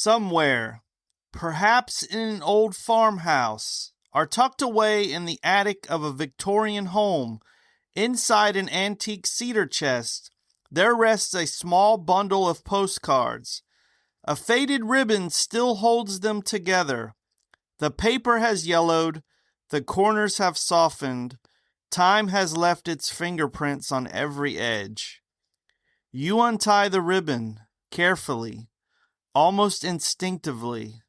somewhere, perhaps in an old farmhouse, or tucked away in the attic of a Victorian home, inside an antique cedar chest, there rests a small bundle of postcards. A faded ribbon still holds them together. The paper has yellowed, the corners have softened, time has left its fingerprints on every edge. You untie the ribbon, carefully, almost instinctively.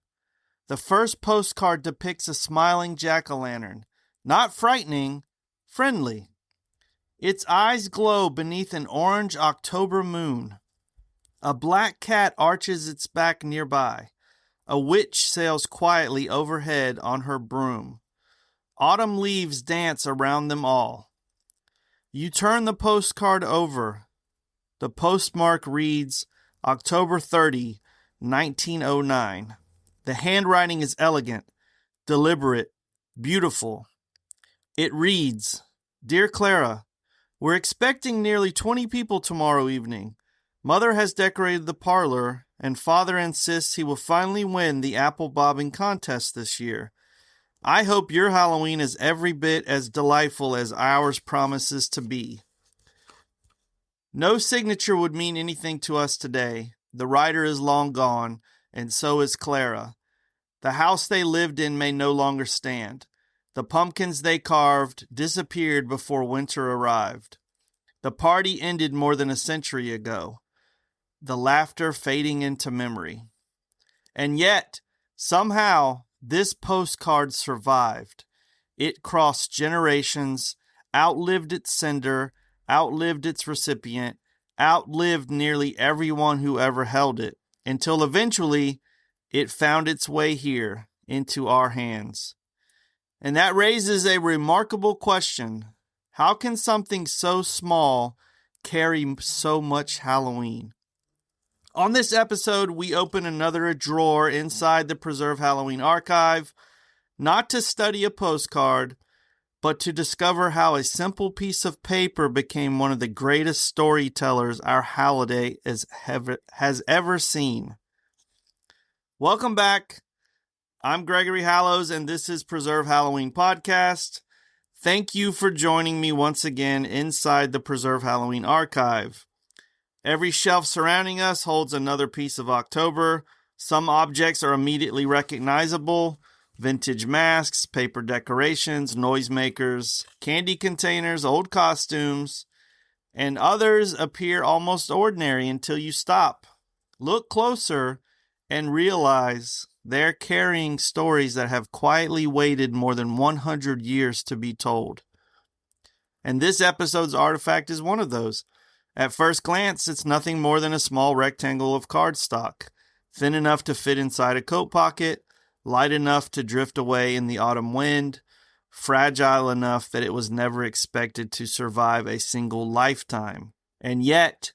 The first postcard depicts a smiling jack-o'-lantern, not frightening, friendly. Its eyes glow beneath an orange October moon. A black cat arches its back nearby. A witch sails quietly overhead on her broom. Autumn leaves dance around them all. You turn the postcard over. The postmark reads October 30, 1909. The handwriting is elegant, deliberate, beautiful. It reads, Dear Clara, we're expecting nearly 20 people tomorrow evening. Mother has decorated the parlor, and Father insists he will finally win the apple bobbing contest this year. I hope your Halloween is every bit as delightful as ours promises to be. No signature would mean anything to us today. The writer is long gone, and so is Clara. The house they lived in may no longer stand. The pumpkins they carved disappeared before winter arrived. The party ended more than a century ago, the laughter fading into memory. And yet, somehow, this postcard survived. It crossed generations, outlived its sender, outlived its recipient, outlived nearly everyone who ever held it, until eventually it found its way here into our hands. And that raises a remarkable question. How can something so small carry so much Halloween? On this episode, we open another drawer inside the Preserve Halloween archive, not to study a postcard, but to discover how a simple piece of paper became one of the greatest storytellers our holiday has ever seen. Welcome back. I'm Gregory Hallows, and this is Preserve Halloween Podcast. Thank you for joining me once again inside the Preserve Halloween archive. Every shelf surrounding us holds another piece of October. Some objects are immediately recognizable. Vintage masks, paper decorations, noisemakers, candy containers, old costumes, and others appear almost ordinary until you stop, look closer, and realize they're carrying stories that have quietly waited more than 100 years to be told. And this episode's artifact is one of those. At first glance, it's nothing more than a small rectangle of cardstock, thin enough to fit inside a coat pocket, light enough to drift away in the autumn wind, fragile enough that it was never expected to survive a single lifetime. And yet,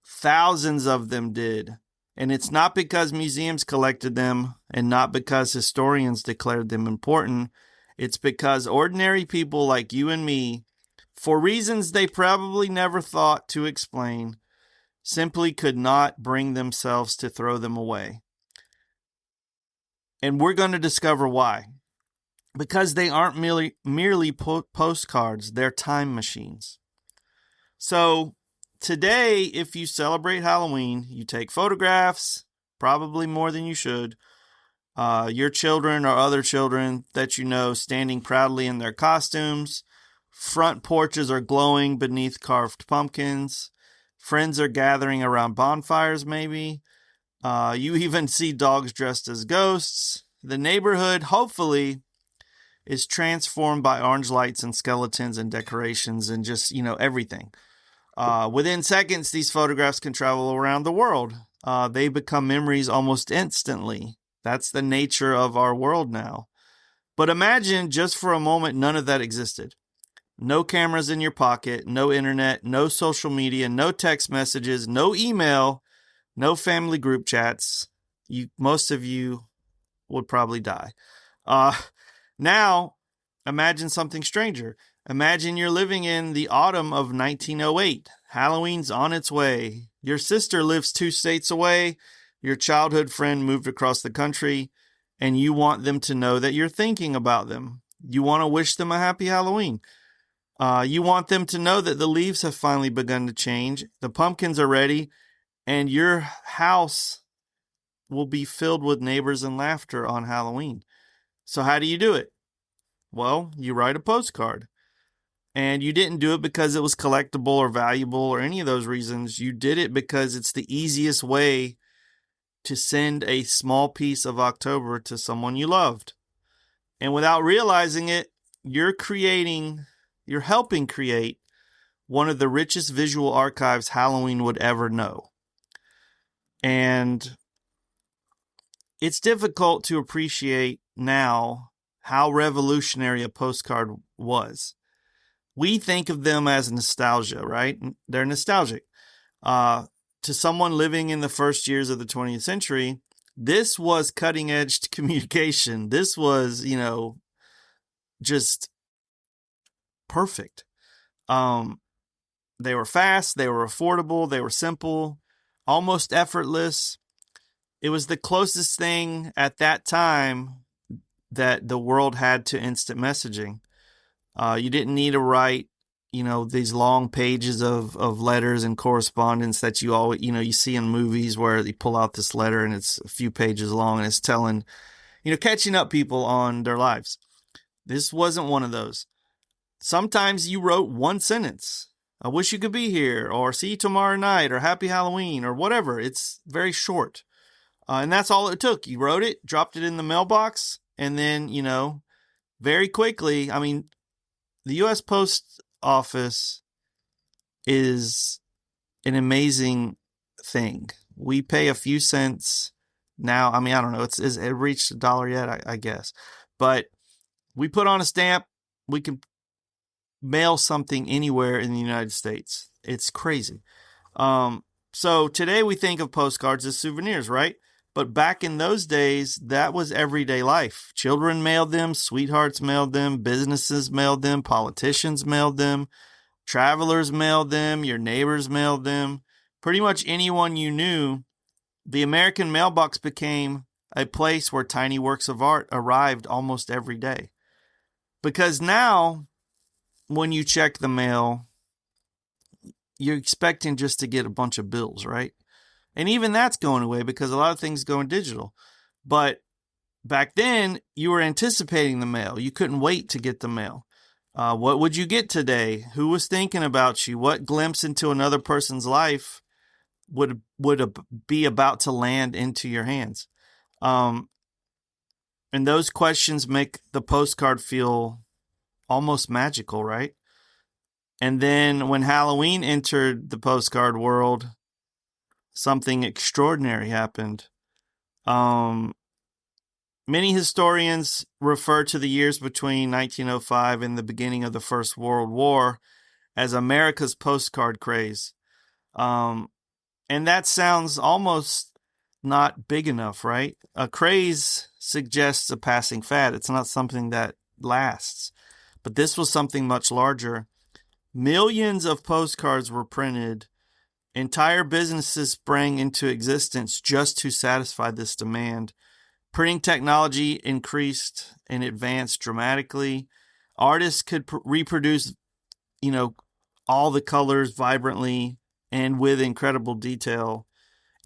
thousands of them did. And it's not because museums collected them and not because historians declared them important. It's because ordinary people like you and me, for reasons they probably never thought to explain, simply could not bring themselves to throw them away. And we're going to discover why. Because they aren't merely postcards, they're time machines. So today, if you celebrate Halloween, you take photographs, probably more than you should. Your children or other children that you know standing proudly in their costumes. Front porches are glowing beneath carved pumpkins. Friends are gathering around bonfires, maybe. You even see dogs dressed as ghosts. The neighborhood, hopefully, is transformed by orange lights and skeletons and decorations and just, everything. Within seconds, these photographs can travel around the world. They become memories almost instantly. That's the nature of our world now. But imagine just for a moment none of that existed. No cameras in your pocket, no internet, no social media, no text messages, no email, no family group chats. Most of you would probably die. Now, imagine something stranger. Imagine you're living in the autumn of 1908. Halloween's on its way. Your sister lives 2 states away. your childhood friend moved across the country, and you want them to know that you're thinking about them. You want to wish them a happy Halloween. You want them to know that the leaves have finally begun to change, the pumpkins are ready, and your house will be filled with neighbors and laughter on Halloween. So how do you do it? Well, you write a postcard. And you didn't do it because it was collectible or valuable or any of those reasons. You did it because it's the easiest way to send a small piece of October to someone you loved. And without realizing it, you're helping create one of the richest visual archives Halloween would ever know. And it's difficult to appreciate now how revolutionary a postcard was. We think of them as nostalgia, right? They're nostalgic. To someone living in the first years of the 20th century, this was cutting edge communication. This was, just perfect. They were fast, they were affordable, they were simple, almost effortless. It was the closest thing at that time that the world had to instant messaging. You didn't need to write, these long pages of letters and correspondence that you always, you see in movies where they pull out this letter and it's a few pages long and it's telling, catching up people on their lives. This wasn't one of those. Sometimes you wrote one sentence. I wish you could be here, or see you tomorrow night, or happy Halloween, or whatever. It's very short. And that's all it took. You wrote it, dropped it in the mailbox, and then, very quickly, the U.S. Post Office is an amazing thing. We pay a few cents now. I don't know. Is it reached $1 yet? I guess. But we put on a stamp. We can mail something anywhere in the United States. It's crazy. So today we think of postcards as souvenirs, right? But back in those days, that was everyday life. Children mailed them, sweethearts mailed them, businesses mailed them, politicians mailed them, travelers mailed them, your neighbors mailed them. Pretty much anyone you knew. The American mailbox became a place where tiny works of art arrived almost every day. Because now, when you check the mail, you're expecting just to get a bunch of bills, right? And even that's going away because a lot of things go in digital. But back then, you were anticipating the mail. You couldn't wait to get the mail. What would you get today? Who was thinking about you? What glimpse into another person's life would be about to land into your hands? And those questions make the postcard feel almost magical, right? And then when Halloween entered the postcard world, something extraordinary happened. Many historians refer to the years between 1905 and the beginning of the First World War as America's postcard craze. And that sounds almost not big enough, right? A craze suggests a passing fad. It's not something that lasts. But this was something much larger. Millions of postcards were printed. Entire businesses sprang into existence just to satisfy this demand. Printing technology increased and advanced dramatically. Artists could reproduce, all the colors vibrantly and with incredible detail.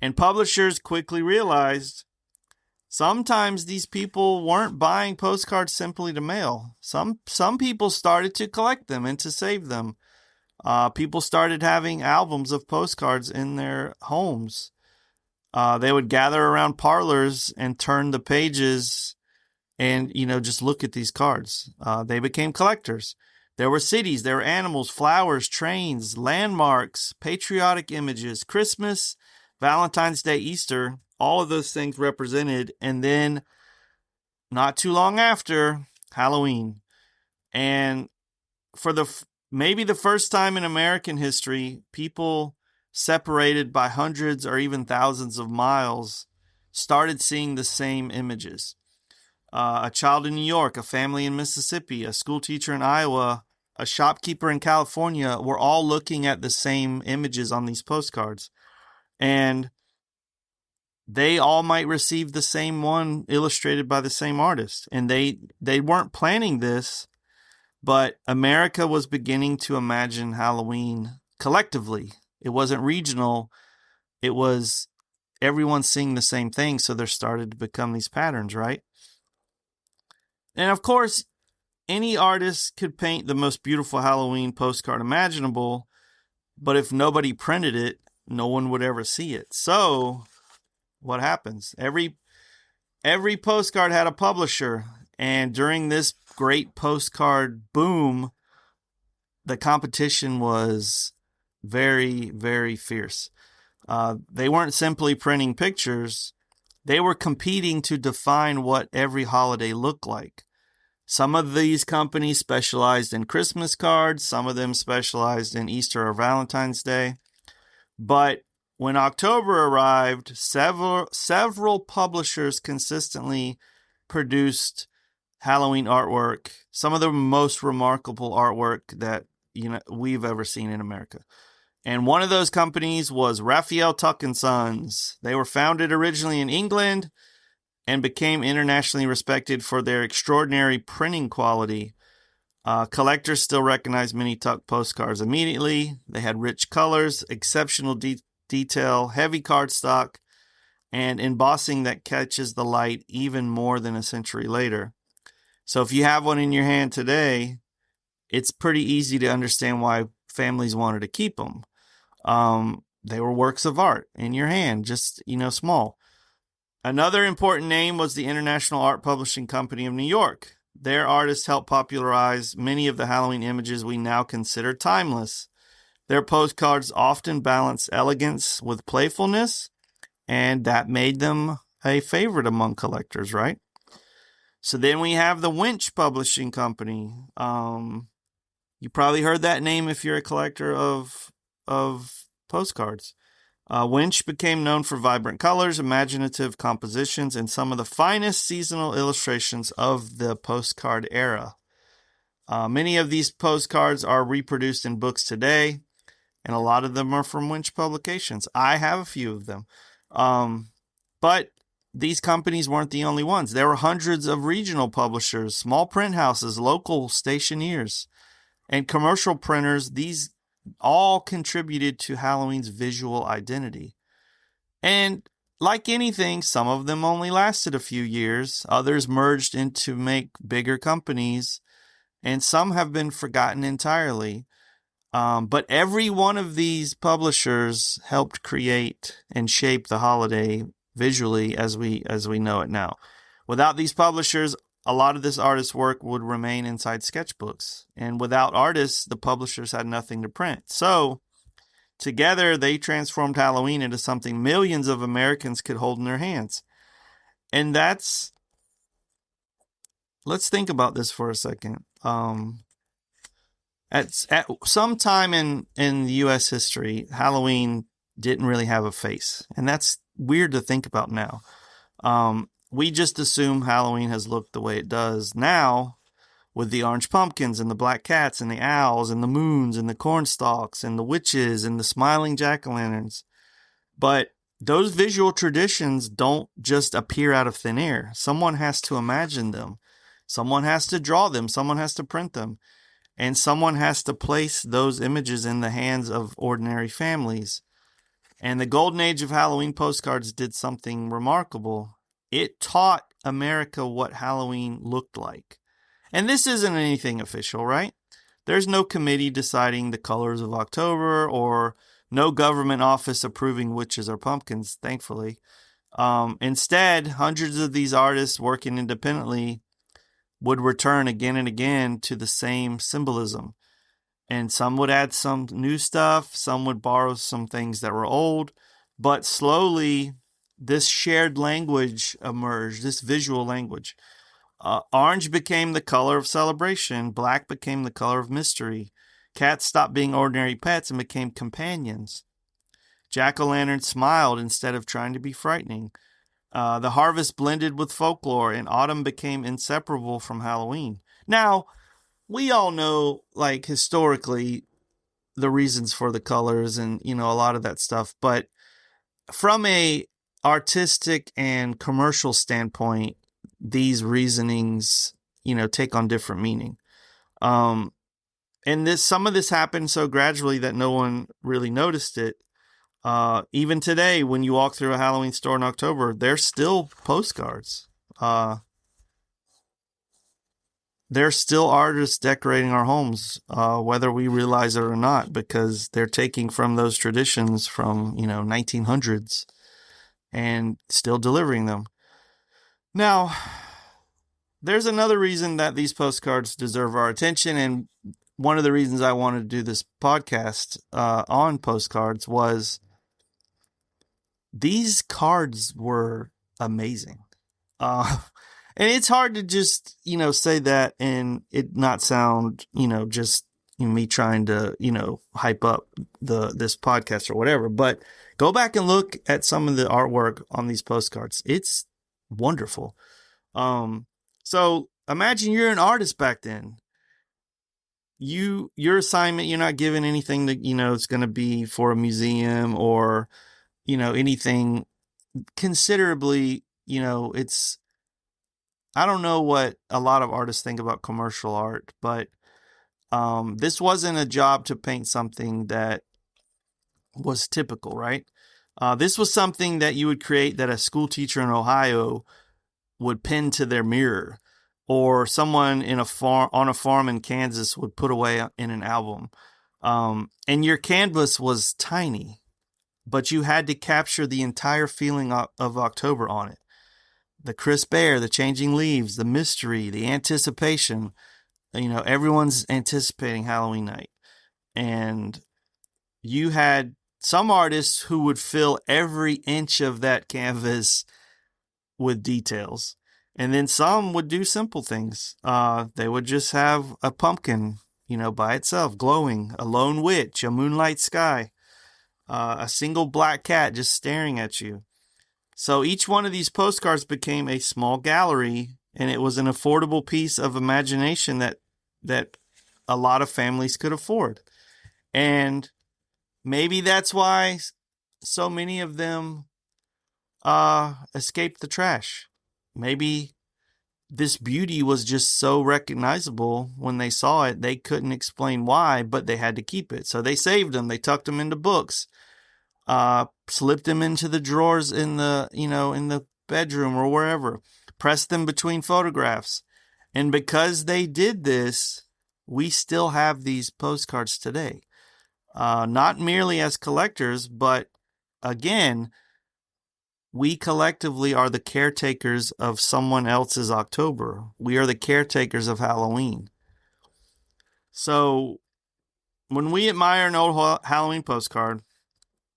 And publishers quickly realized sometimes these people weren't buying postcards simply to mail. Some people started to collect them and to save them. People started having albums of postcards in their homes. They would gather around parlors and turn the pages and, just look at these cards. They became collectors. There were cities, there were animals, flowers, trains, landmarks, patriotic images, Christmas, Valentine's Day, Easter, all of those things represented. And then not too long after, Halloween. And for maybe the first time in American history, people separated by hundreds or even thousands of miles started seeing the same images. A child in New York, a family in Mississippi, a school teacher in Iowa, a shopkeeper in California were all looking at the same images on these postcards. And they all might receive the same one illustrated by the same artist. And they weren't planning this, but America was beginning to imagine Halloween collectively. It wasn't regional. It was everyone seeing the same thing. So there started to become these patterns, right? And of course, any artist could paint the most beautiful Halloween postcard imaginable, but if nobody printed it, no one would ever see it. So what happens? Every postcard had a publisher, and during this great postcard boom, the competition was very, very fierce. They weren't simply printing pictures, they were competing to define what every holiday looked like. Some of these companies specialized in Christmas cards, some of them specialized in Easter or Valentine's Day. But when October arrived, several publishers consistently produced Halloween artwork, some of the most remarkable artwork that we've ever seen in America. And one of those companies was Raphael Tuck and Sons. They were founded originally in England and became internationally respected for their extraordinary printing quality. Collectors still recognize many Tuck postcards immediately. They had rich colors, exceptional detail, heavy cardstock, and embossing that catches the light even more than a century later. So if you have one in your hand today, it's pretty easy to understand why families wanted to keep them. They were works of art in your hand, just, small. Another important name was the International Art Publishing Company of New York. Their artists helped popularize many of the Halloween images we now consider timeless. Their postcards often balance elegance with playfulness, and that made them a favorite among collectors, right? So then we have the Winch Publishing Company. You probably heard that name if you're a collector of postcards. Winch became known for vibrant colors, imaginative compositions, and some of the finest seasonal illustrations of the postcard era. Many of these postcards are reproduced in books today, and a lot of them are from Winch Publications. I have a few of them. But these companies weren't the only ones. There were hundreds of regional publishers, small print houses, local stationers, and commercial printers. These all contributed to Halloween's visual identity. And like anything, some of them only lasted a few years. Others merged into make bigger companies, and some have been forgotten entirely. But every one of these publishers helped create and shape the holiday visually as we know it now. Without these publishers, a lot of this artist's work would remain inside sketchbooks. And without artists, the publishers had nothing to print. So together, they transformed Halloween into something millions of Americans could hold in their hands. And let's think about this for a second. At some time in the U.S. history, Halloween didn't really have a face. And that's weird to think about now. We just assume Halloween has looked the way it does now, with the orange pumpkins and the black cats and the owls and the moons and the cornstalks and the witches and the smiling jack-o'-lanterns. But those visual traditions don't just appear out of thin air. Someone has to imagine them. Someone has to draw them. Someone has to print them. And someone has to place those images in the hands of ordinary families. And the golden age of Halloween postcards did something remarkable. It taught America what Halloween looked like. And this isn't anything official, right? There's no committee deciding the colors of October or no government office approving witches or pumpkins, thankfully. Instead, hundreds of these artists working independently would return again and again to the same symbolism. And some would add some new stuff, some would borrow some things that were old, but slowly this shared language emerged, this visual language. Orange became the color of celebration. Black became the color of mystery. Cats stopped being ordinary pets and became companions. Jack-o'-lanterns smiled instead of trying to be frightening. The harvest blended with folklore, and autumn became inseparable from Halloween. Now, we all know, like, historically, the reasons for the colors and, a lot of that stuff. But from a artistic and commercial standpoint, these reasonings, take on different meaning. Um, and some of this happened so gradually that no one really noticed it. Even today, when you walk through a Halloween store in October, there's still postcards. There's still artists decorating our homes, whether we realize it or not, because they're taking from those traditions from 1900s and still delivering them. Now, there's another reason that these postcards deserve our attention, and one of the reasons I wanted to do this podcast on postcards was these cards were amazing. And it's hard to just, say that and it not sound, just me trying to, hype up this podcast or whatever. But go back and look at some of the artwork on these postcards. It's wonderful. So imagine you're an artist back then. Your assignment, you're not given anything that, it's going to be for a museum or, anything considerably, it's, I don't know what a lot of artists think about commercial art, but this wasn't a job to paint something that was typical, right? This was something that you would create that a school teacher in Ohio would pin to their mirror, or someone on a farm in Kansas would put away in an album. And your canvas was tiny, but you had to capture the entire feeling of October on it. The crisp air, the changing leaves, the mystery, the anticipation. Everyone's anticipating Halloween night. And you had some artists who would fill every inch of that canvas with details. And then some would do simple things. They would just have a pumpkin, by itself, glowing, a lone witch, a moonlight sky, a single black cat just staring at you. So each one of these postcards became a small gallery, and it was an affordable piece of imagination that a lot of families could afford. And maybe that's why so many of them escaped the trash. Maybe this beauty was just so recognizable when they saw it, they couldn't explain why, but they had to keep it. So they saved them. They tucked them into books, slipped them into the drawers in the bedroom or wherever, pressed them between photographs. And because they did this, we still have these postcards today. Not merely as collectors, but again, we collectively are the caretakers of someone else's October. We are the caretakers of Halloween. So when we admire an old Halloween postcard,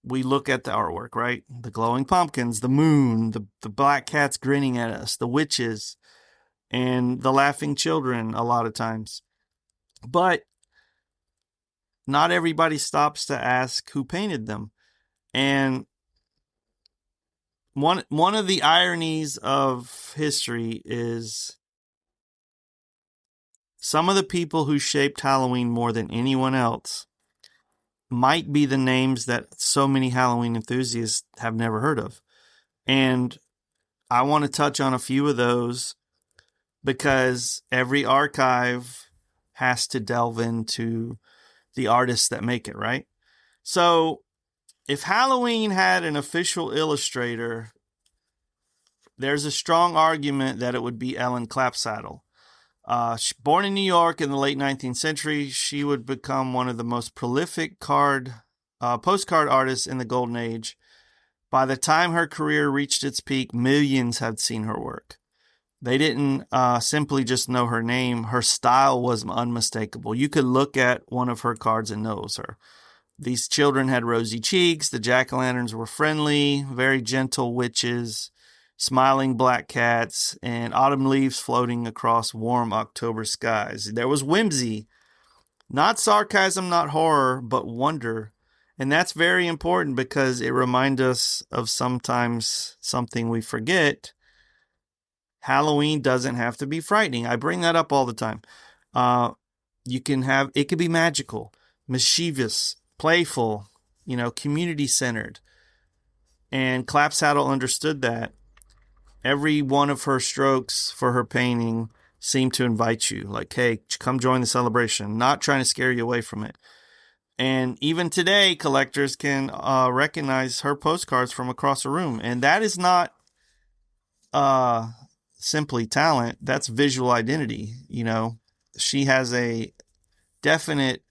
we look at the artwork, right? The glowing pumpkins, the moon, the black cats grinning at us, the witches, and the laughing children a lot of times. But not everybody stops to ask who painted them. And one of the ironies of history is some of the people who shaped Halloween more than anyone else might be the names that so many Halloween enthusiasts have never heard of. And I want to touch on a few of those because every archive has to delve into the artists that make it, right? So if Halloween had an official illustrator, there's a strong argument that it would be Ellen Clapsaddle. Born in New York in the late 19th century, she would become one of the most prolific postcard artists in the Golden Age. By the time her career reached its peak, millions had seen her work. They didn't simply just know her name. Her style was unmistakable. You could look at one of her cards and know it was her. These children had rosy cheeks. The jack-o'-lanterns were friendly, very gentle witches, smiling black cats, and autumn leaves floating across warm October skies. There was whimsy, not sarcasm, not horror, but wonder. And that's very important because it reminds us of sometimes something we forget. Halloween doesn't have to be frightening. I bring that up all the time. It could be magical, mischievous, playful, community-centered. And Clapsaddle understood that. Every one of her strokes for her painting seemed to invite you, like, hey, come join the celebration, not trying to scare you away from it. And even today, collectors can recognize her postcards from across the room. And that is not simply talent, that's visual identity. You know, she has a definite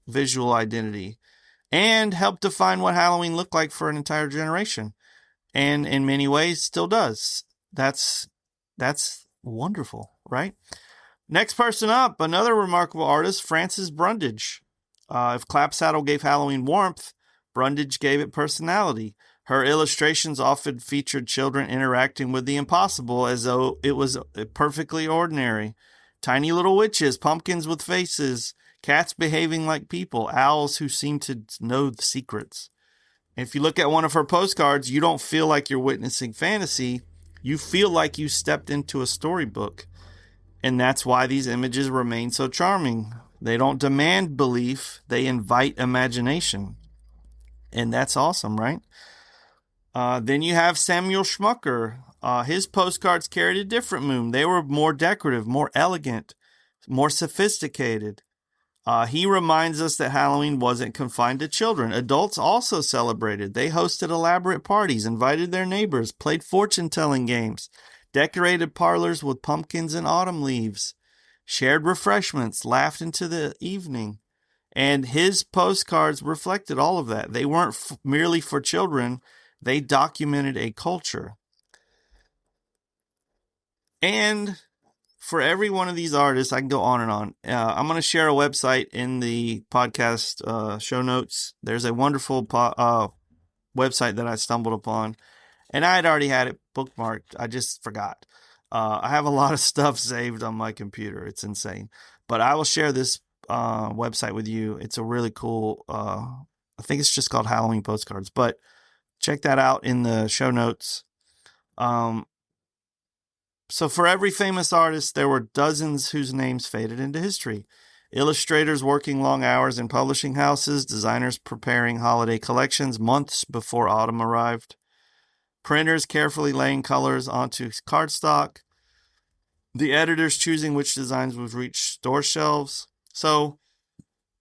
visual identity and helped define what Halloween looked like for an entire generation. And in many ways still does. That's wonderful, right? Next person up, another remarkable artist, Frances Brundage. If Clapsaddle gave Halloween warmth, Brundage gave it personality. Her illustrations often featured children interacting with the impossible as though it was perfectly ordinary. Tiny little witches, pumpkins with faces, cats behaving like people, owls who seem to know the secrets. If you look at one of her postcards, you don't feel like you're witnessing fantasy. You feel like you stepped into a storybook. And that's why these images remain so charming. They don't demand belief, they invite imagination. And that's awesome, right? Then you have Samuel Schmucker. His postcards carried a different mood. They were more decorative, more elegant, more sophisticated. He reminds us that Halloween wasn't confined to children. Adults also celebrated. They hosted elaborate parties, invited their neighbors, played fortune-telling games, decorated parlors with pumpkins and autumn leaves, shared refreshments, laughed into the evening. And his postcards reflected all of that. They weren't merely for children. They documented a culture. And for every one of these artists, I can go on and on. I'm going to share a website in the podcast show notes. There's a wonderful website that I stumbled upon, and I had already had it bookmarked. I just forgot. I have a lot of stuff saved on my computer. It's insane. But I will share this website with you. It's a really cool, I think it's just called Halloween Postcards. But check that out in the show notes. So for every famous artist, there were dozens whose names faded into history. Illustrators working long hours in publishing houses, designers preparing holiday collections months before autumn arrived, printers carefully laying colors onto cardstock, the editors choosing which designs would reach store shelves. So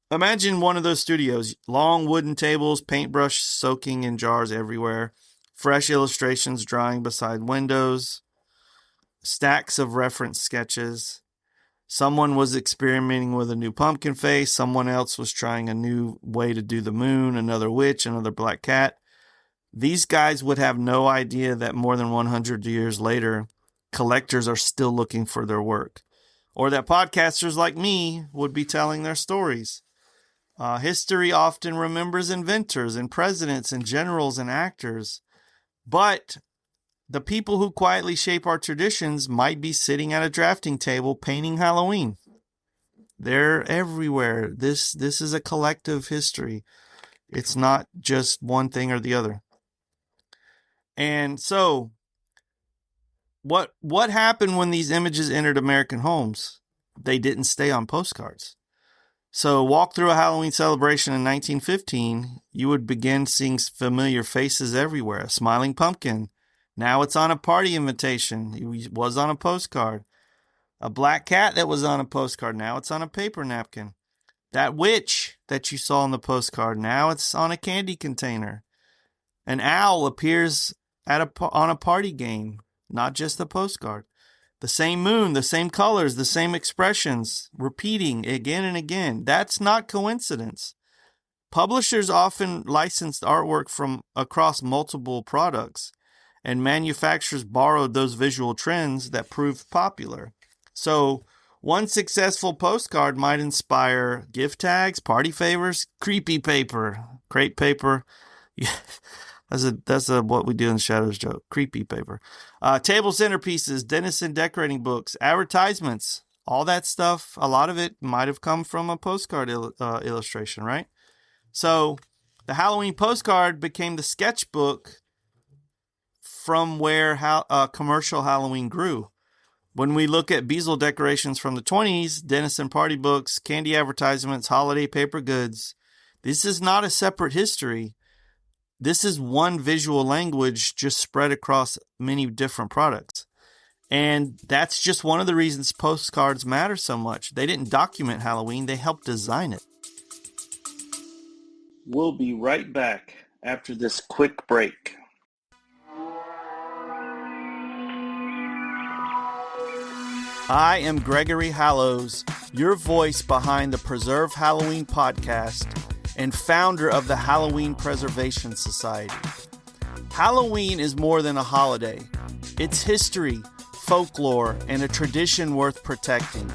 imagine one of those studios, long wooden tables, paintbrush soaking in jars everywhere, fresh illustrations drying beside windows, stacks of reference sketches. Someone was experimenting with a new pumpkin face. Someone else was trying a new way to do the moon, another witch, another black cat. These guys would have no idea that more than 100 years later, collectors are still looking for their work, or that podcasters like me would be telling their stories. History often remembers inventors and presidents and generals and actors, but the people who quietly shape our traditions might be sitting at a drafting table painting Halloween. They're everywhere. This is a collective history. It's not just one thing or the other. And so, what happened when these images entered American homes? They didn't stay on postcards. So walk through a Halloween celebration in 1915, you would begin seeing familiar faces everywhere. A smiling pumpkin. Now it's on a party invitation. It was on a postcard. A black cat that was on a postcard. Now it's on a paper napkin. That witch that you saw on the postcard. Now it's on a candy container. An owl appears on a party game, not just a postcard. The same moon, the same colors, the same expressions, repeating again and again. That's not coincidence. Publishers often licensed artwork from across multiple products, and manufacturers borrowed those visual trends that proved popular. So, one successful postcard might inspire gift tags, party favors, creepy paper, crepe paper. That's a what we do in the shadows joke. Creepy paper. Table centerpieces, Denison decorating books, advertisements, all that stuff. A lot of it might have come from a postcard illustration, right? So the Halloween postcard became the sketchbook from where commercial Halloween grew. When we look at Beazle decorations from the 20s, Denison party books, candy advertisements, holiday paper goods, this is not a separate history. This is one visual language just spread across many different products. And that's just one of the reasons postcards matter so much. They didn't document Halloween, they helped design it. We'll be right back after this quick break. I am Gregory Hallows, your voice behind the Preserve Halloween podcast and founder of the Halloween Preservation Society. Halloween is more than a holiday. It's history, folklore, and a tradition worth protecting.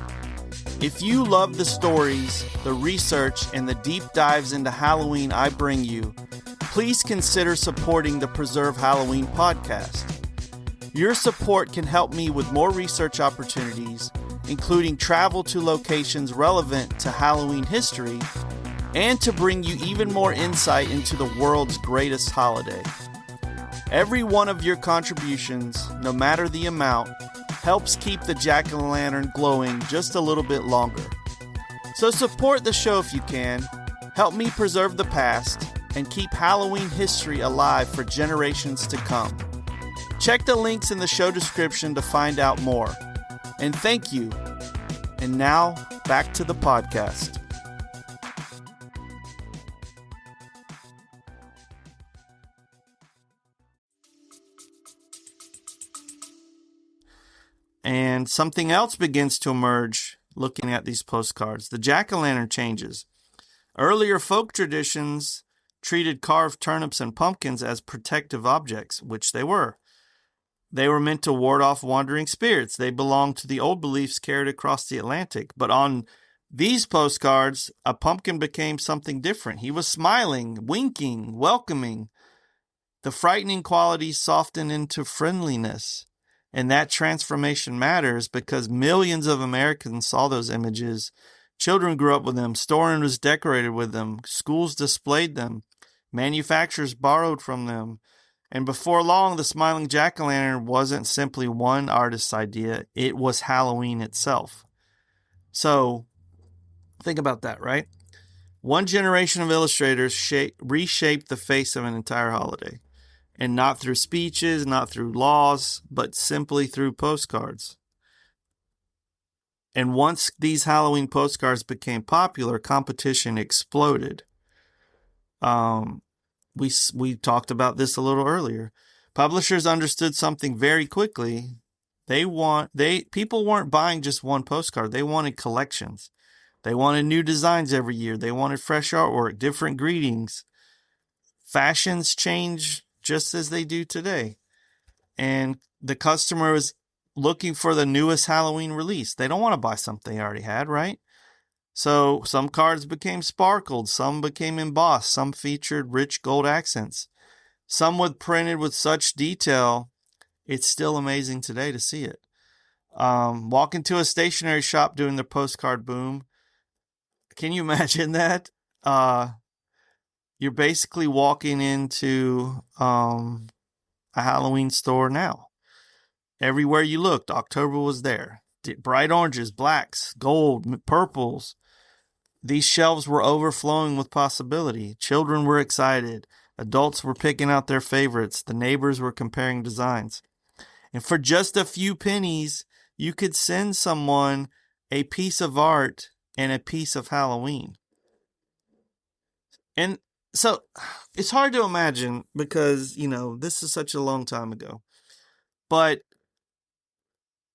If you love the stories, the research, and the deep dives into Halloween I bring you, please consider supporting the Preserve Halloween podcast. Your support can help me with more research opportunities, including travel to locations relevant to Halloween history, and to bring you even more insight into the world's greatest holiday. Every one of your contributions, no matter the amount, helps keep the jack-o'-lantern glowing just a little bit longer. So support the show if you can, help me preserve the past, and keep Halloween history alive for generations to come. Check the links in the show description to find out more. And thank you. And now, back to the podcast. And something else begins to emerge looking at these postcards. The jack-o'-lantern changes. Earlier folk traditions treated carved turnips and pumpkins as protective objects, which they were. They were meant to ward off wandering spirits. They belonged to the old beliefs carried across the Atlantic. But on these postcards, a pumpkin became something different. He was smiling, winking, welcoming. The frightening qualities softened into friendliness. And that transformation matters because millions of Americans saw those images. Children grew up with them. Stores was decorated with them. Schools displayed them. Manufacturers borrowed from them. And before long, the smiling jack-o'-lantern wasn't simply one artist's idea. It was Halloween itself. So, think about that, right? One generation of illustrators reshaped the face of an entire holiday. And not through speeches, not through laws, but simply through postcards. And once these Halloween postcards became popular, competition exploded. We talked about this a little earlier. Publishers understood something very quickly. People weren't buying just one postcard. They wanted collections. They wanted new designs every year. They wanted fresh artwork, different greetings. Fashions change just as they do today. And the customer is looking for the newest Halloween release. They don't want to buy something they already had, right? So some cards became sparkled, some became embossed, some featured rich gold accents. Some were printed with such detail, it's still amazing today to see it. Walk into a stationery shop during the postcard boom. Can you imagine that? You're basically walking into a Halloween store now. Everywhere you looked, October was there. Bright oranges, blacks, gold, purples. These shelves were overflowing with possibility. Children were excited. Adults were picking out their favorites. The neighbors were comparing designs. And for just a few pennies, you could send someone a piece of art and a piece of Halloween. And so it's hard to imagine because, this is such a long time ago. But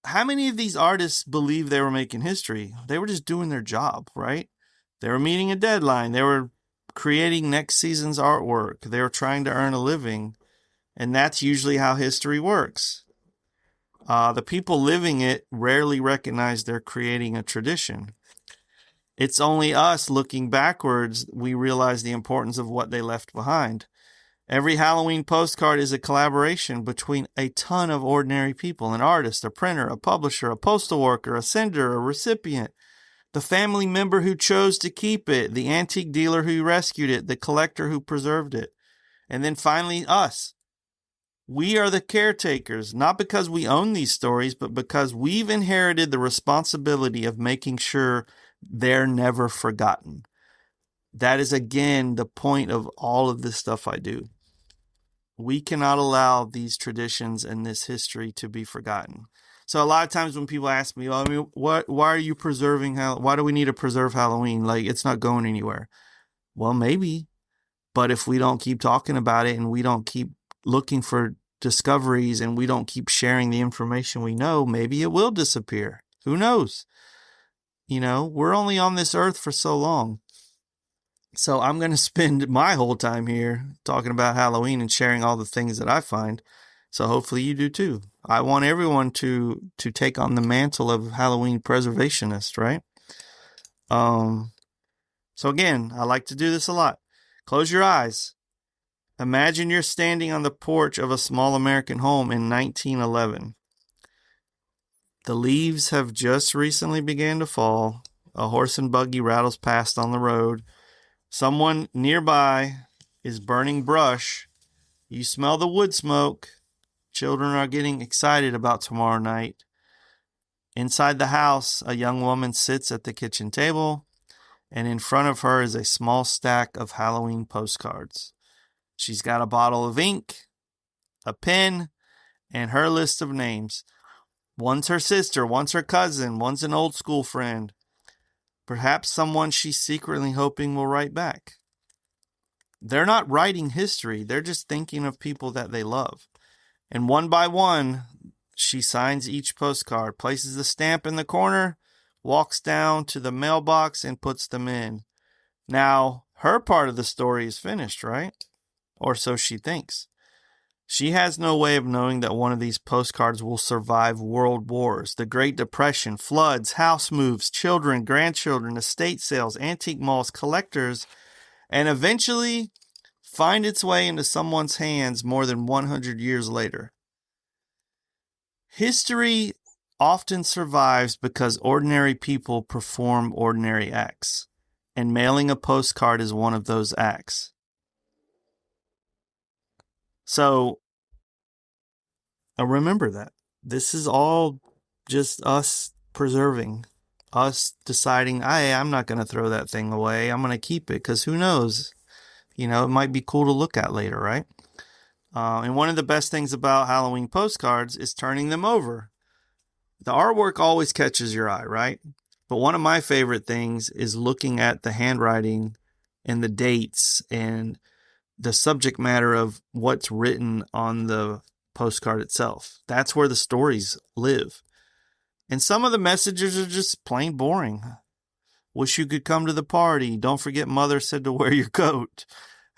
how many of these artists believe they were making history? They were just doing their job, right? They were meeting a deadline. They were creating next season's artwork. They were trying to earn a living. And that's usually how history works. The people living it rarely recognize they're creating a tradition. It's only us looking backwards, we realize the importance of what they left behind. Every Halloween postcard is a collaboration between a ton of ordinary people, an artist, a printer, a publisher, a postal worker, a sender, a recipient, the family member who chose to keep it, the antique dealer who rescued it, the collector who preserved it, and then finally us. We are the caretakers, not because we own these stories, but because we've inherited the responsibility of making sure they're never forgotten. That is, again, the point of all of this stuff I do. We cannot allow these traditions and this history to be forgotten. So a lot of times when people ask me, why are you preserving, why do we need to preserve Halloween? Like, it's not going anywhere. Well, maybe, but if we don't keep talking about it and we don't keep looking for discoveries and we don't keep sharing the information we know, maybe it will disappear. Who knows? We're only on this earth for so long. So I'm going to spend my whole time here talking about Halloween and sharing all the things that I find. So hopefully you do too. I want everyone to take on the mantle of Halloween preservationist, right? So again, I like to do this a lot. Close your eyes. Imagine you're standing on the porch of a small American home in 1911. The leaves have just recently begun to fall. A horse and buggy rattles past on the road. Someone nearby is burning brush. You smell the wood smoke. Children are getting excited about tomorrow night. Inside the house, a young woman sits at the kitchen table, and in front of her is a small stack of Halloween postcards. She's got a bottle of ink, a pen, and her list of names. One's her sister, one's her cousin, one's an old school friend. Perhaps someone she's secretly hoping will write back. They're not writing history, they're just thinking of people that they love. And one by one, she signs each postcard, places the stamp in the corner, walks down to the mailbox, and puts them in. Now, her part of the story is finished, right? Or so she thinks. She has no way of knowing that one of these postcards will survive world wars, the Great Depression, floods, house moves, children, grandchildren, estate sales, antique malls, collectors, and eventually find its way into someone's hands more than 100 years later. History often survives because ordinary people perform ordinary acts, and mailing a postcard is one of those acts. So, remember that. This is all just us preserving, us deciding, I'm not going to throw that thing away. I'm going to keep it because who knows? It might be cool to look at later, right? And one of the best things about Halloween postcards is turning them over. The artwork always catches your eye, right? But one of my favorite things is looking at the handwriting and the dates and the subject matter of what's written on the postcard itself. That's where the stories live. And some of the messages are just plain boring. Wish you could come to the party. Don't forget mother said to wear your coat.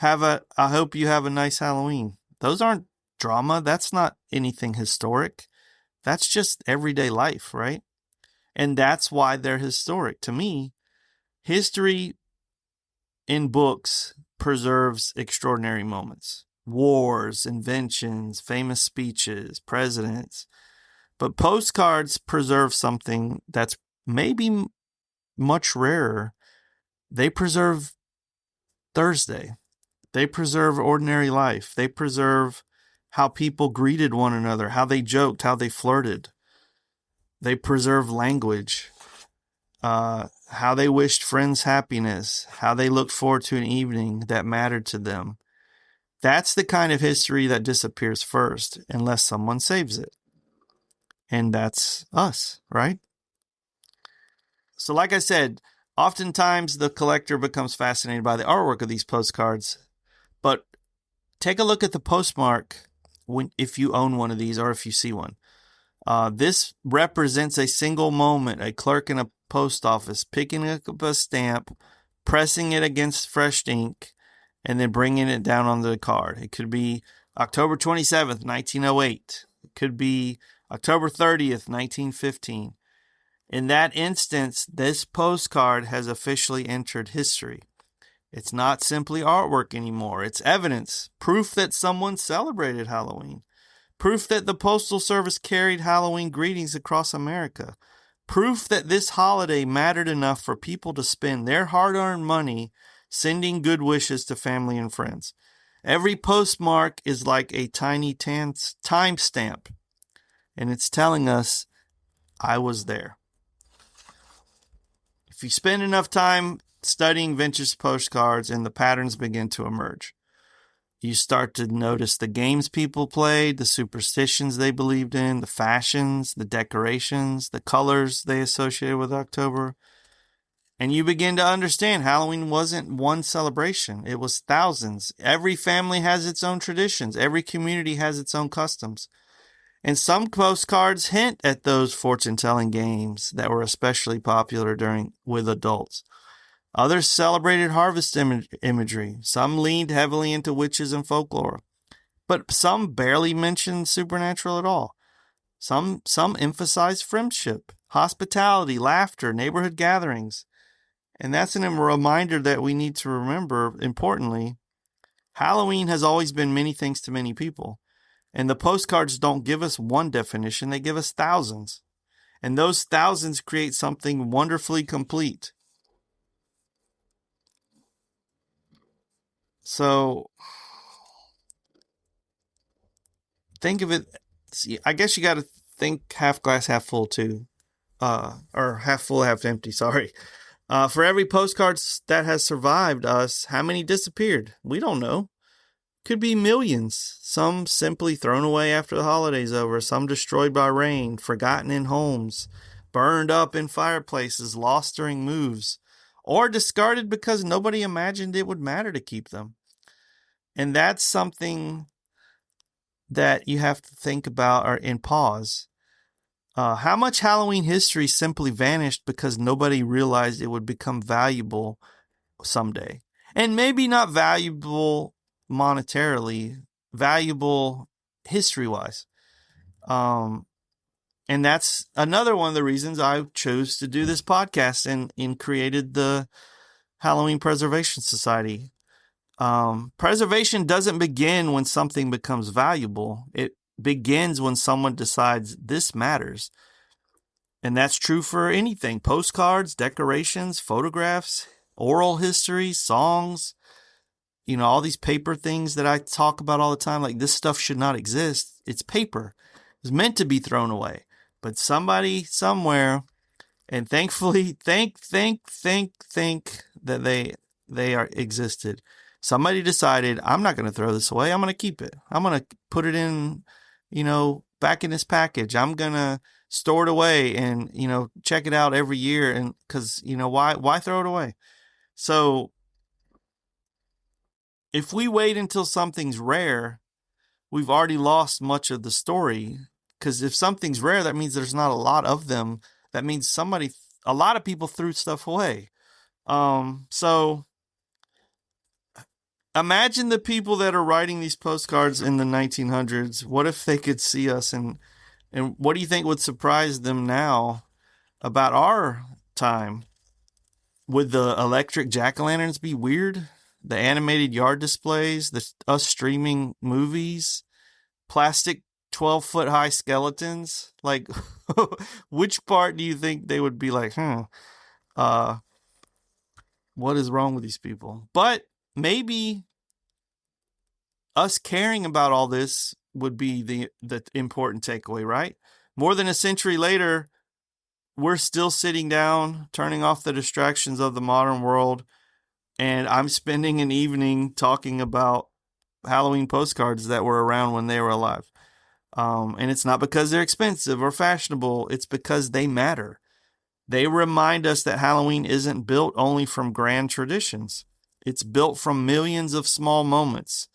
I hope you have a nice Halloween. Those aren't drama. That's not anything historic. That's just everyday life, right? And that's why they're historic. To me, history in books preserves extraordinary moments. Wars, inventions, famous speeches, presidents. But postcards preserve something that's maybe much rarer. They preserve Thursday. They preserve ordinary life. They preserve how people greeted one another, how they joked, how they flirted. They preserve language, how they wished friends happiness, how they looked forward to an evening that mattered to them. That's the kind of history that disappears first unless someone saves it. And that's us, right? So like I said, oftentimes the collector becomes fascinated by the artwork of these postcards, but take a look at the postmark if you own one of these or if you see one. This represents a single moment, a clerk in a post office picking up a stamp, pressing it against fresh ink, and then bringing it down on the card. It could be October 27th, 1908. It could be October 30th, 1915. In that instance, this postcard has officially entered history. It's not simply artwork anymore. It's evidence, proof that someone celebrated Halloween, proof that the Postal Service carried Halloween greetings across America, proof that this holiday mattered enough for people to spend their hard-earned money sending good wishes to family and friends. Every postmark is like a tiny timestamp, and it's telling us, I was there. If you spend enough time studying vintage postcards and the patterns begin to emerge. You start to notice the games people played, the superstitions they believed in, the fashions, the decorations, the colors they associated with October. And you begin to understand Halloween wasn't one celebration. It was thousands. Every family has its own traditions. Every community has its own customs. And some postcards hint at those fortune-telling games that were especially popular with adults. Others celebrated harvest imagery. Some leaned heavily into witches and folklore. But some barely mentioned supernatural at all. Some emphasized friendship, hospitality, laughter, neighborhood gatherings. And that's a reminder that we need to remember, importantly, Halloween has always been many things to many people. And the postcards don't give us one definition, they give us thousands. And those thousands create something wonderfully complete. So think of it, I guess you got to think half glass, half full too. Or half full, half empty, sorry. For every postcard that has survived us, how many disappeared? We don't know. Could be millions. Some simply thrown away after the holidays over, some destroyed by rain, forgotten in homes, burned up in fireplaces, lost during moves, or discarded because nobody imagined it would matter to keep them. And that's something that you have to think about or in pause. How much Halloween history simply vanished because nobody realized it would become valuable someday. And maybe not valuable monetarily, valuable history-wise. And that's another one of the reasons I chose to do this podcast and created the Halloween Preservation Society. Preservation doesn't begin when something becomes valuable. It begins when someone decides this matters. And that's true for anything. Postcards, decorations, photographs, oral history, songs, all these paper things that I talk about all the time. Like, this stuff should not exist. It's paper. It's meant to be thrown away. But somebody somewhere, and thankfully, think that they are existed. Somebody decided, I'm not going to throw this away. I'm going to keep it. I'm going to put it in, back in this package. I'm going to store it away and, check it out every year. And because, why throw it away? So if we wait until something's rare, we've already lost much of the story. Because if something's rare, that means there's not a lot of them. That means a lot of people threw stuff away. So imagine the people that are writing these postcards in the 1900s. What if they could see us, and what do you think would surprise them now about our time? Would the electric jack-o'-lanterns be weird? The animated yard displays, us streaming movies, plastic 12-foot high skeletons? Like, which part do you think they would be like, what is wrong with these people? But maybe us caring about all this would be the important takeaway, right? More than a century later, we're still sitting down, turning off the distractions of the modern world, and I'm spending an evening talking about Halloween postcards that were around when they were alive. And it's not because they're expensive or fashionable. It's because they matter. They remind us that Halloween isn't built only from grand traditions. It's built from millions of small moments.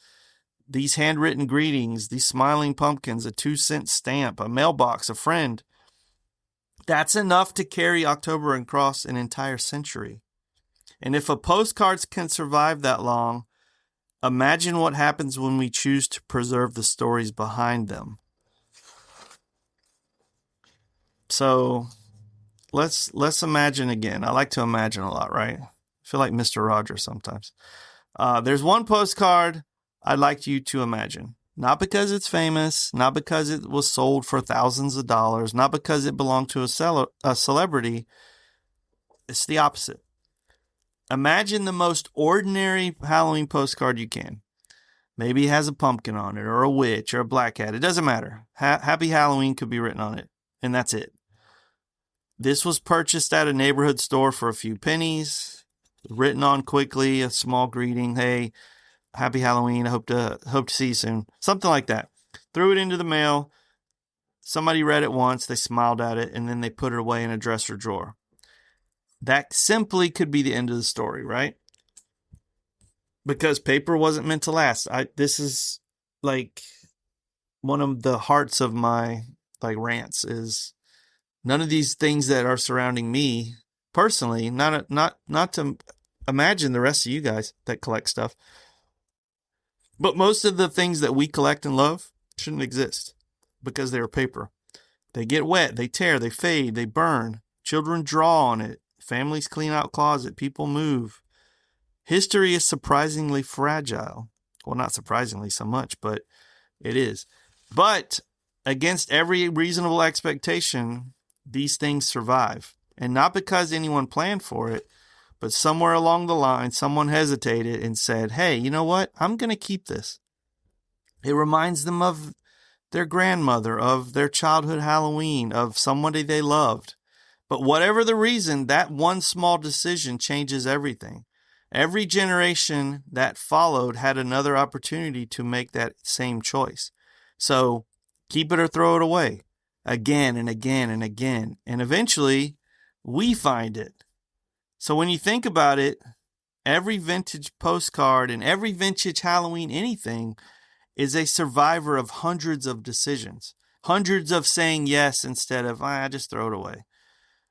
These handwritten greetings, these smiling pumpkins, a 2-cent stamp, a mailbox, a friend. That's enough to carry October across an entire century. And if a postcards can survive that long, imagine what happens when we choose to preserve the stories behind them. So let's imagine again. I like to imagine a lot, right? I feel like Mr. Rogers sometimes. There's one postcard I'd like you to imagine. Not because it's famous, not because it was sold for thousands of dollars, not because it belonged to a celebrity. It's the opposite. Imagine the most ordinary Halloween postcard you can. Maybe it has a pumpkin on it, or a witch, or a black cat. It doesn't matter. Happy Halloween could be written on it, and that's it. This was purchased at a neighborhood store for a few pennies, written on quickly, a small greeting. Hey, Happy Halloween. I hope to see you soon. Something like that. Threw it into the mail. Somebody read it once. They smiled at it, and then they put it away in a dresser drawer. That simply could be the end of the story, right? Because paper wasn't meant to last. This is like one of the hearts of my like rants is none of these things that are surrounding me personally, not to imagine the rest of you guys that collect stuff, but most of the things that we collect and love shouldn't exist because they are paper. They get wet, they tear, they fade, they burn. Children draw on it. Families clean out closet. People move. History is surprisingly fragile. Well, not surprisingly so much, but it is. But against every reasonable expectation, these things survive. And not because anyone planned for it, but somewhere along the line, someone hesitated and said, hey, you know what? I'm going to keep this. It reminds them of their grandmother, of their childhood Halloween, of somebody they loved. But whatever the reason, that one small decision changes everything. Every generation that followed had another opportunity to make that same choice. So keep it or throw it away again and again and again. And eventually we find it. So when you think about it, every vintage postcard and every vintage Halloween anything is a survivor of hundreds of decisions, hundreds of saying yes instead of, I just throw it away.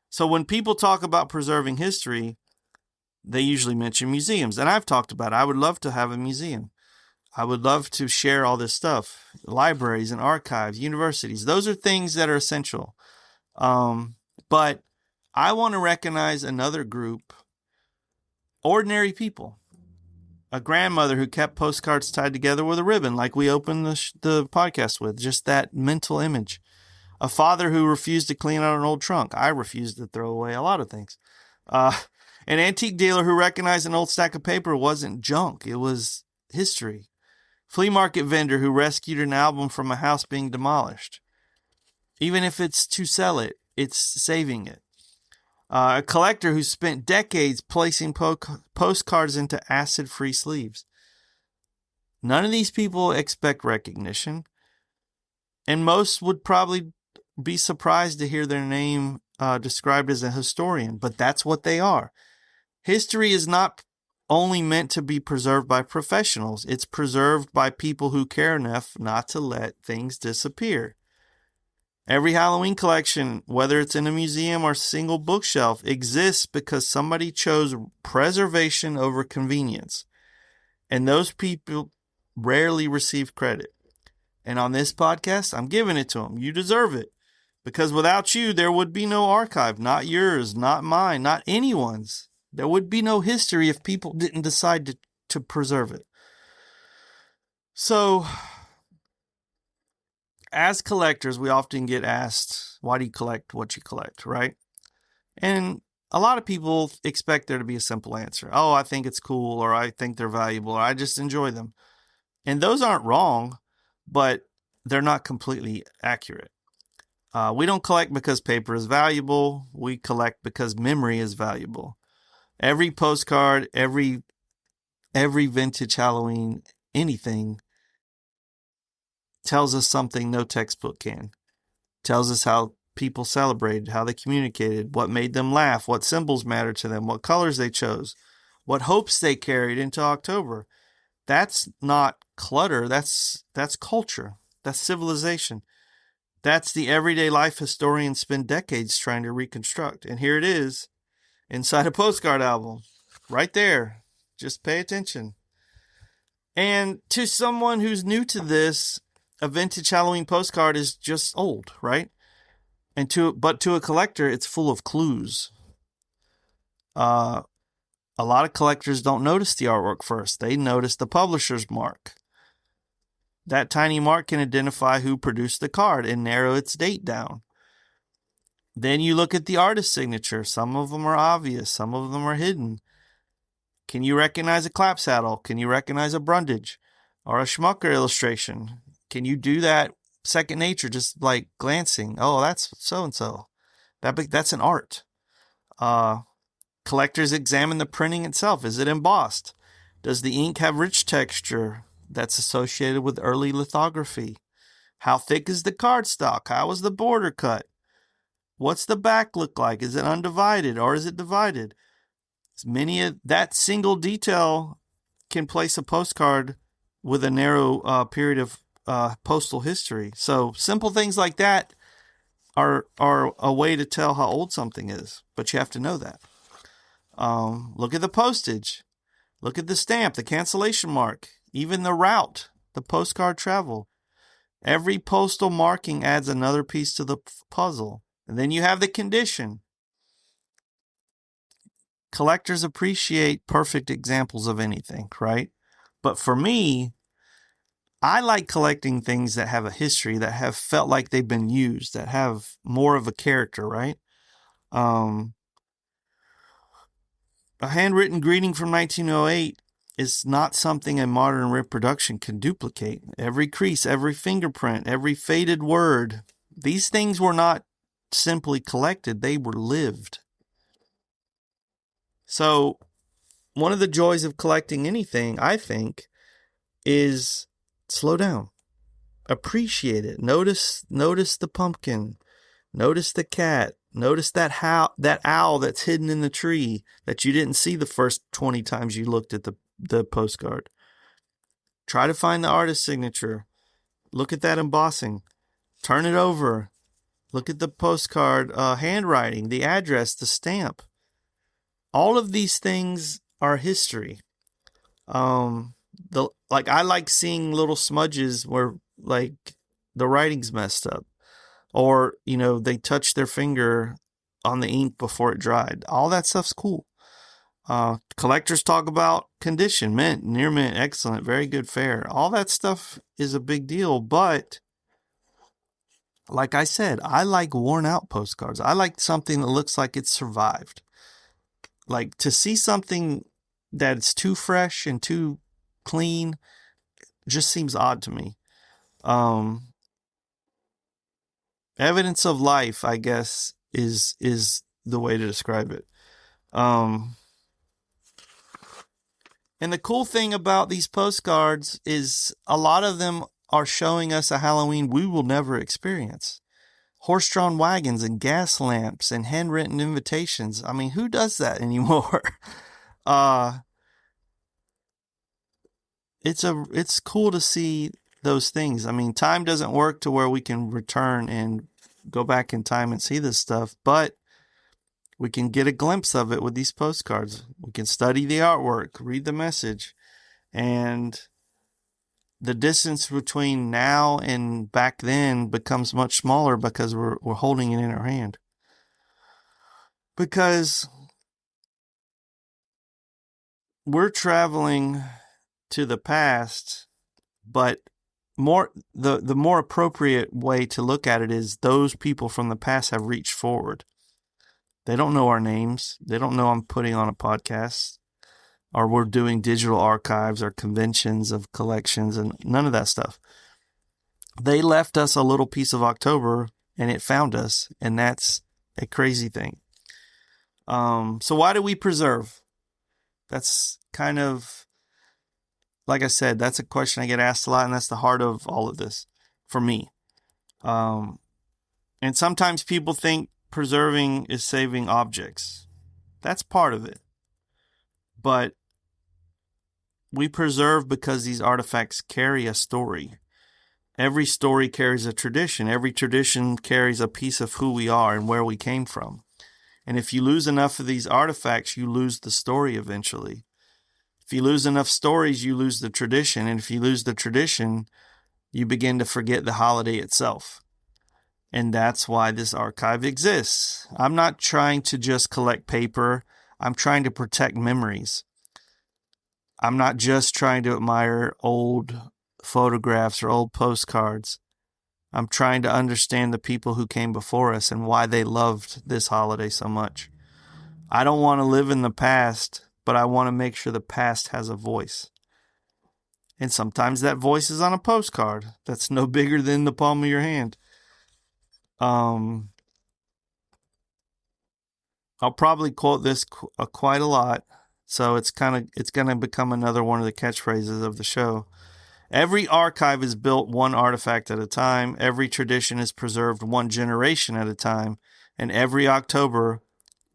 So when people talk about preserving history, they usually mention museums. And I've talked about it. I would love to have a museum. I would love to share all this stuff. Libraries and archives, universities. Those are things that are essential. But I want to recognize another group, ordinary people. A grandmother who kept postcards tied together with a ribbon, like we opened the podcast with, just that mental image. A father who refused to clean out an old trunk. I refused to throw away a lot of things. An antique dealer who recognized an old stack of paper wasn't junk. It was history. Flea market vendor who rescued an album from a house being demolished. Even if it's to sell it, it's saving it. A collector who spent decades placing postcards into acid-free sleeves. None of these people expect recognition, and most would probably be surprised to hear their name described as a historian, but that's what they are. History is not only meant to be preserved by professionals. It's preserved by people who care enough not to let things disappear. Every Halloween collection, whether it's in a museum or single bookshelf, exists because somebody chose preservation over convenience. And those people rarely receive credit. And on this podcast, I'm giving it to them. You deserve it. Because without you, there would be no archive. Not yours, not mine, not anyone's. There would be no history if people didn't decide to preserve it. So, as collectors, we often get asked, why do you collect what you collect, right? And a lot of people expect there to be a simple answer. Oh, I think it's cool, or I think they're valuable, or I just enjoy them. And those aren't wrong, but they're not completely accurate. We don't collect because paper is valuable. We collect because memory is valuable. Every postcard, every vintage Halloween, anything tells us something no textbook can. Tells us how people celebrated, how they communicated, what made them laugh, what symbols mattered to them, what colors they chose, what hopes they carried into October. That's not clutter. That's culture. That's civilization. That's the everyday life historians spend decades trying to reconstruct. And here it is inside a postcard album. Right there. Just pay attention. And to someone who's new to this, a vintage Halloween postcard is just old, right? But to a collector, it's full of clues. A lot of collectors don't notice the artwork first. They notice the publisher's mark. That tiny mark can identify who produced the card and narrow its date down. Then you look at the artist's signature. Some of them are obvious. Some of them are hidden. Can you recognize a clap saddle? Can you recognize a Brundage or a Schmucker illustration? Can you do that second nature, just like glancing? Oh, that's so-and-so. That's an art. Collectors examine the printing itself. Is it embossed? Does the ink have rich texture that's associated with early lithography? How thick is the cardstock? How is the border cut? What's the back look like? Is it undivided or is it divided? That single detail can place a postcard with a narrow period of postal history. So simple things like that are a way to tell how old something is, but you have to know that. Look at the postage. Look at the stamp, the cancellation mark, even the route, the postcard travel. Every postal marking adds another piece to the puzzle. And then you have the condition. Collectors appreciate perfect examples of anything, right? But for me, I like collecting things that have a history, that have felt like they've been used, that have more of a character, right? A handwritten greeting from 1908 is not something a modern reproduction can duplicate. Every crease, every fingerprint, every faded word, these things were not simply collected, they were lived. So, one of the joys of collecting anything, I think, is slow down. Appreciate it. Notice the pumpkin. Notice the cat. Notice that owl that's hidden in the tree that you didn't see the first 20 times you looked at the postcard. Try to find the artist's signature. Look at that embossing. Turn it over. Look at the postcard handwriting, the address, the stamp. All of these things are history. I like seeing little smudges where like the writing's messed up. Or, they touched their finger on the ink before it dried. All that stuff's cool. Collectors talk about condition, mint, near mint, excellent, very good, fair. All that stuff is a big deal. But like I said, I like worn out postcards. I like something that looks like it's survived. Like to see something that's too fresh and too clean just seems odd to me. Evidence of life, I guess, is the way to describe it. And the cool thing about these postcards is a lot of them are showing us a Halloween we will never experience. Horse-drawn wagons and gas lamps and handwritten invitations. I mean, who does that anymore? It's cool to see those things. I mean, time doesn't work to where we can return and go back in time and see this stuff, but we can get a glimpse of it with these postcards. We can study the artwork, read the message, and the distance between now and back then becomes much smaller because we're holding it in our hand. Because we're traveling to the past, but the more appropriate way to look at it is those people from the past have reached forward. They don't know our names. They don't know I'm putting on a podcast or we're doing digital archives or conventions of collections and none of that stuff. They left us a little piece of October and it found us, and that's a crazy thing. So why do we preserve? That's kind of, like I said, that's a question I get asked a lot, and that's the heart of all of this for me. And sometimes people think preserving is saving objects. That's part of it. But we preserve because these artifacts carry a story. Every story carries a tradition. Every tradition carries a piece of who we are and where we came from. And if you lose enough of these artifacts, you lose the story eventually. If you lose enough stories, you lose the tradition. And if you lose the tradition, you begin to forget the holiday itself. And that's why this archive exists. I'm not trying to just collect paper. I'm trying to protect memories. I'm not just trying to admire old photographs or old postcards. I'm trying to understand the people who came before us and why they loved this holiday so much. I don't want to live in the past, but I want to make sure the past has a voice. And sometimes that voice is on a postcard that's no bigger than the palm of your hand. I'll probably quote this quite a lot, So it's going to become another one of the catchphrases of the show. Every archive is built one artifact at a time. Every tradition is preserved one generation at a time. And every October,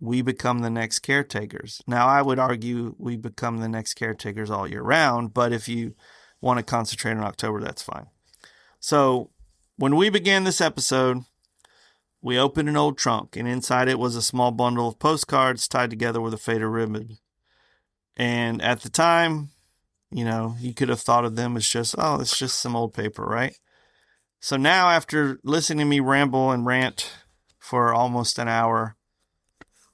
we become the next caretakers. Now, I would argue we become the next caretakers all year round, but if you want to concentrate on October, that's fine. So, when we began this episode, we opened an old trunk, and inside it was a small bundle of postcards tied together with a faded ribbon. And at the time, you could have thought of them as just, oh, it's just some old paper, right? So now, after listening to me ramble and rant for almost an hour,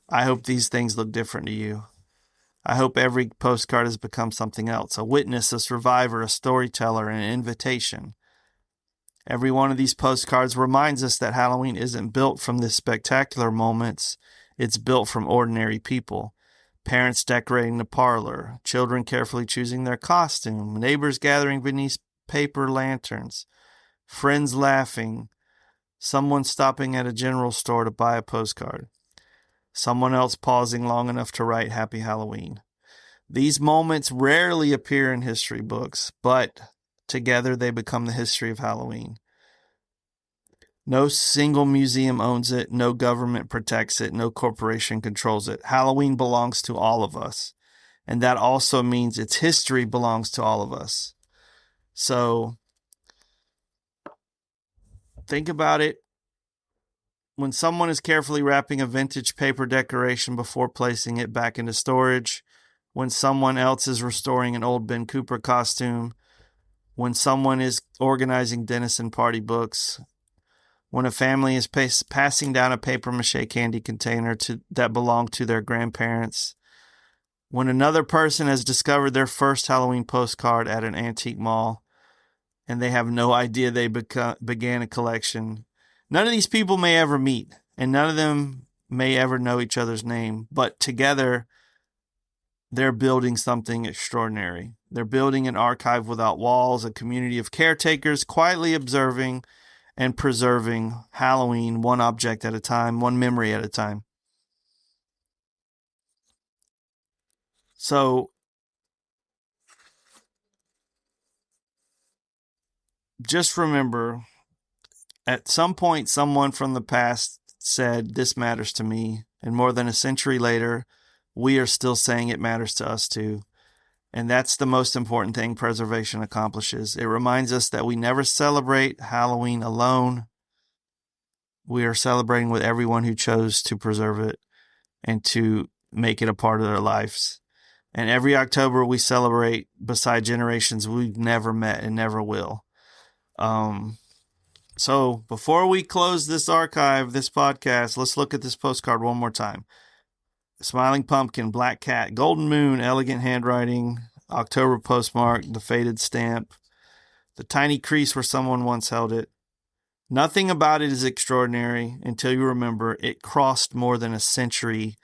I hope these things look different to you. I hope every postcard has become something else, a witness, a survivor, a storyteller, and an invitation. Every one of these postcards reminds us that Halloween isn't built from the spectacular moments. It's built from ordinary people. Parents decorating the parlor, children carefully choosing their costume, neighbors gathering beneath paper lanterns, friends laughing, someone stopping at a general store to buy a postcard, someone else pausing long enough to write Happy Halloween. These moments rarely appear in history books, but together they become the history of Halloween. No single museum owns it, no government protects it, no corporation controls it. Halloween belongs to all of us, and that also means its history belongs to all of us. So, think about it. When someone is carefully wrapping a vintage paper decoration before placing it back into storage, when someone else is restoring an old Ben Cooper costume, when someone is organizing Denison party books, when a family is passing down a papier-mâché candy container that belonged to their grandparents, when another person has discovered their first Halloween postcard at an antique mall, and they have no idea they began a collection. None of these people may ever meet, and none of them may ever know each other's name, but together, they're building something extraordinary. They're building an archive without walls, a community of caretakers quietly observing and preserving Halloween one object at a time, one memory at a time. So, just remember, at some point, someone from the past said, "This matters to me." And more than a century later, we are still saying it matters to us too. And that's the most important thing preservation accomplishes. It reminds us that we never celebrate Halloween alone. We are celebrating with everyone who chose to preserve it and to make it a part of their lives. And every October we celebrate beside generations we've never met and never will. So before we close this archive, this podcast, let's look at this postcard one more time. Smiling pumpkin, black cat, golden moon, elegant handwriting, October postmark, the faded stamp, the tiny crease where someone once held it. Nothing about it is extraordinary until you remember it crossed more than a century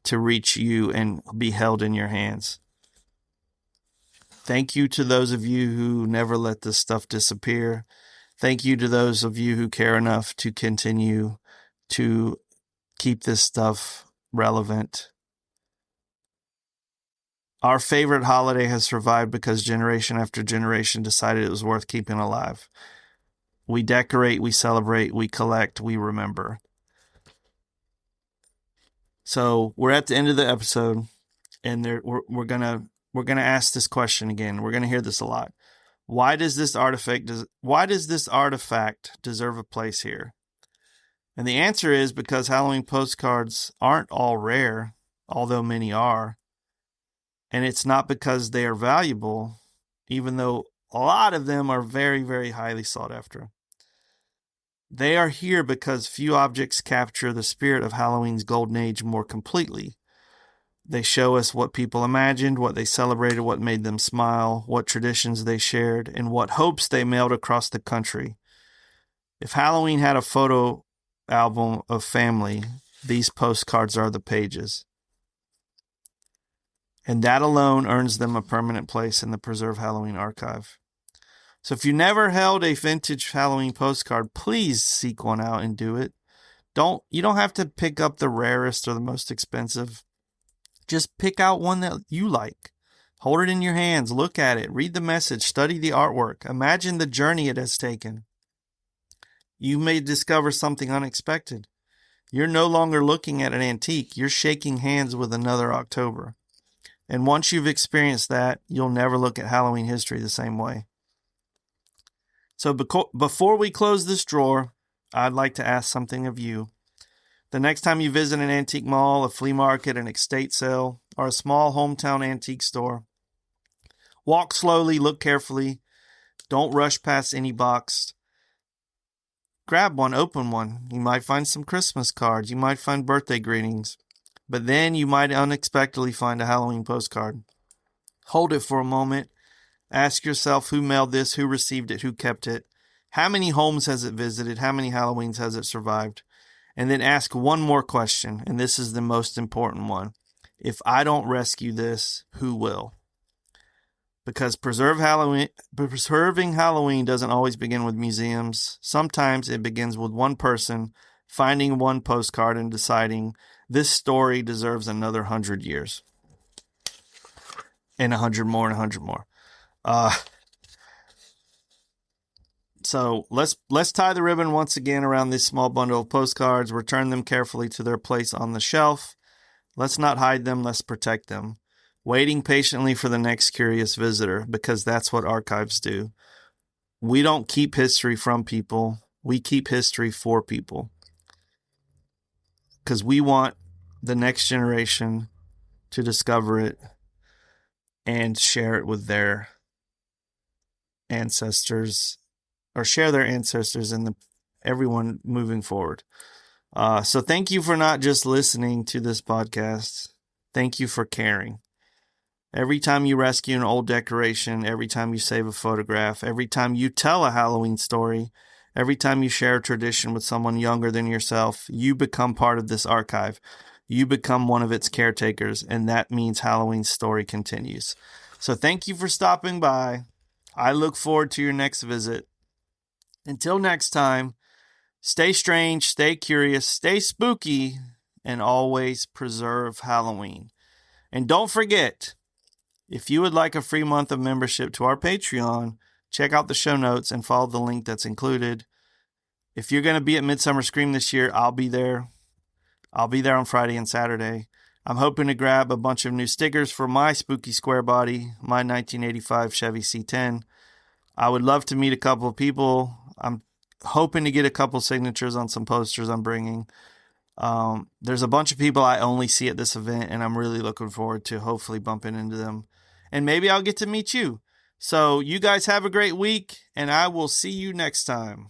to reach you and be held in your hands. Thank you to those of you who never let this stuff disappear. Thank you to those of you who care enough to continue to keep this stuff relevant. Our favorite holiday has survived because generation after generation decided it was worth keeping alive. We decorate, we celebrate, we collect, we remember. So we're at the end of the episode, and we're gonna ask this question again. We're gonna hear this a lot. Why does this artifact deserve a place here? And the answer is because Halloween postcards aren't all rare, although many are. And it's not because they are valuable, even though a lot of them are very, very highly sought after. They are here because few objects capture the spirit of Halloween's golden age more completely. They show us what people imagined, what they celebrated, what made them smile, what traditions they shared, and what hopes they mailed across the country. If Halloween had a photo album of family, these postcards are the pages. And that alone earns them a permanent place in the Preserve Halloween archive. So if you never held a vintage Halloween postcard, please seek one out and do it. You don't have to pick up the rarest or the most expensive. Just pick out one that you like. Hold it in your hands, look at it, read the message, study the artwork, imagine the journey it has taken. You may discover something unexpected. You're no longer looking at an antique, you're shaking hands with another October. And once you've experienced that, you'll never look at Halloween history the same way. So before we close this drawer, I'd like to ask something of you. The next time you visit an antique mall, a flea market, an estate sale, or a small hometown antique store, walk slowly, look carefully. Don't rush past any box. Grab one, open one. You might find some Christmas cards. You might find birthday greetings. But then you might unexpectedly find a Halloween postcard. Hold it for a moment. Ask yourself who mailed this, who received it, who kept it. How many homes has it visited? How many Halloweens has it survived? And then ask one more question, and this is the most important one. If I don't rescue this, who will? Because preserving Halloween doesn't always begin with museums. Sometimes it begins with one person finding one postcard and deciding this story deserves another 100 years. And 100 more and 100 more. So let's tie the ribbon once again around this small bundle of postcards. Return them carefully to their place on the shelf. Let's not hide them. Let's protect them. Waiting patiently for the next curious visitor, because that's what archives do. We don't keep history from people. We keep history for people. Because we want the next generation to discover it and share it with their ancestors, or share their ancestors and everyone moving forward. So thank you for not just listening to this podcast. Thank you for caring. Every time you rescue an old decoration, every time you save a photograph, every time you tell a Halloween story, every time you share a tradition with someone younger than yourself, you become part of this archive. You become one of its caretakers, and that means Halloween's story continues. So thank you for stopping by. I look forward to your next visit. Until next time, stay strange, stay curious, stay spooky, and always preserve Halloween. And don't forget, if you would like a free month of membership to our Patreon, check out the show notes and follow the link that's included. If you're going to be at Midsummer Scream this year, I'll be there. I'll be there on Friday and Saturday. I'm hoping to grab a bunch of new stickers for my spooky square body, my 1985 Chevy C10. I would love to meet a couple of people. I'm hoping to get a couple signatures on some posters I'm bringing. There's a bunch of people I only see at this event, and I'm really looking forward to hopefully bumping into them. And maybe I'll get to meet you. So you guys have a great week, and I will see you next time.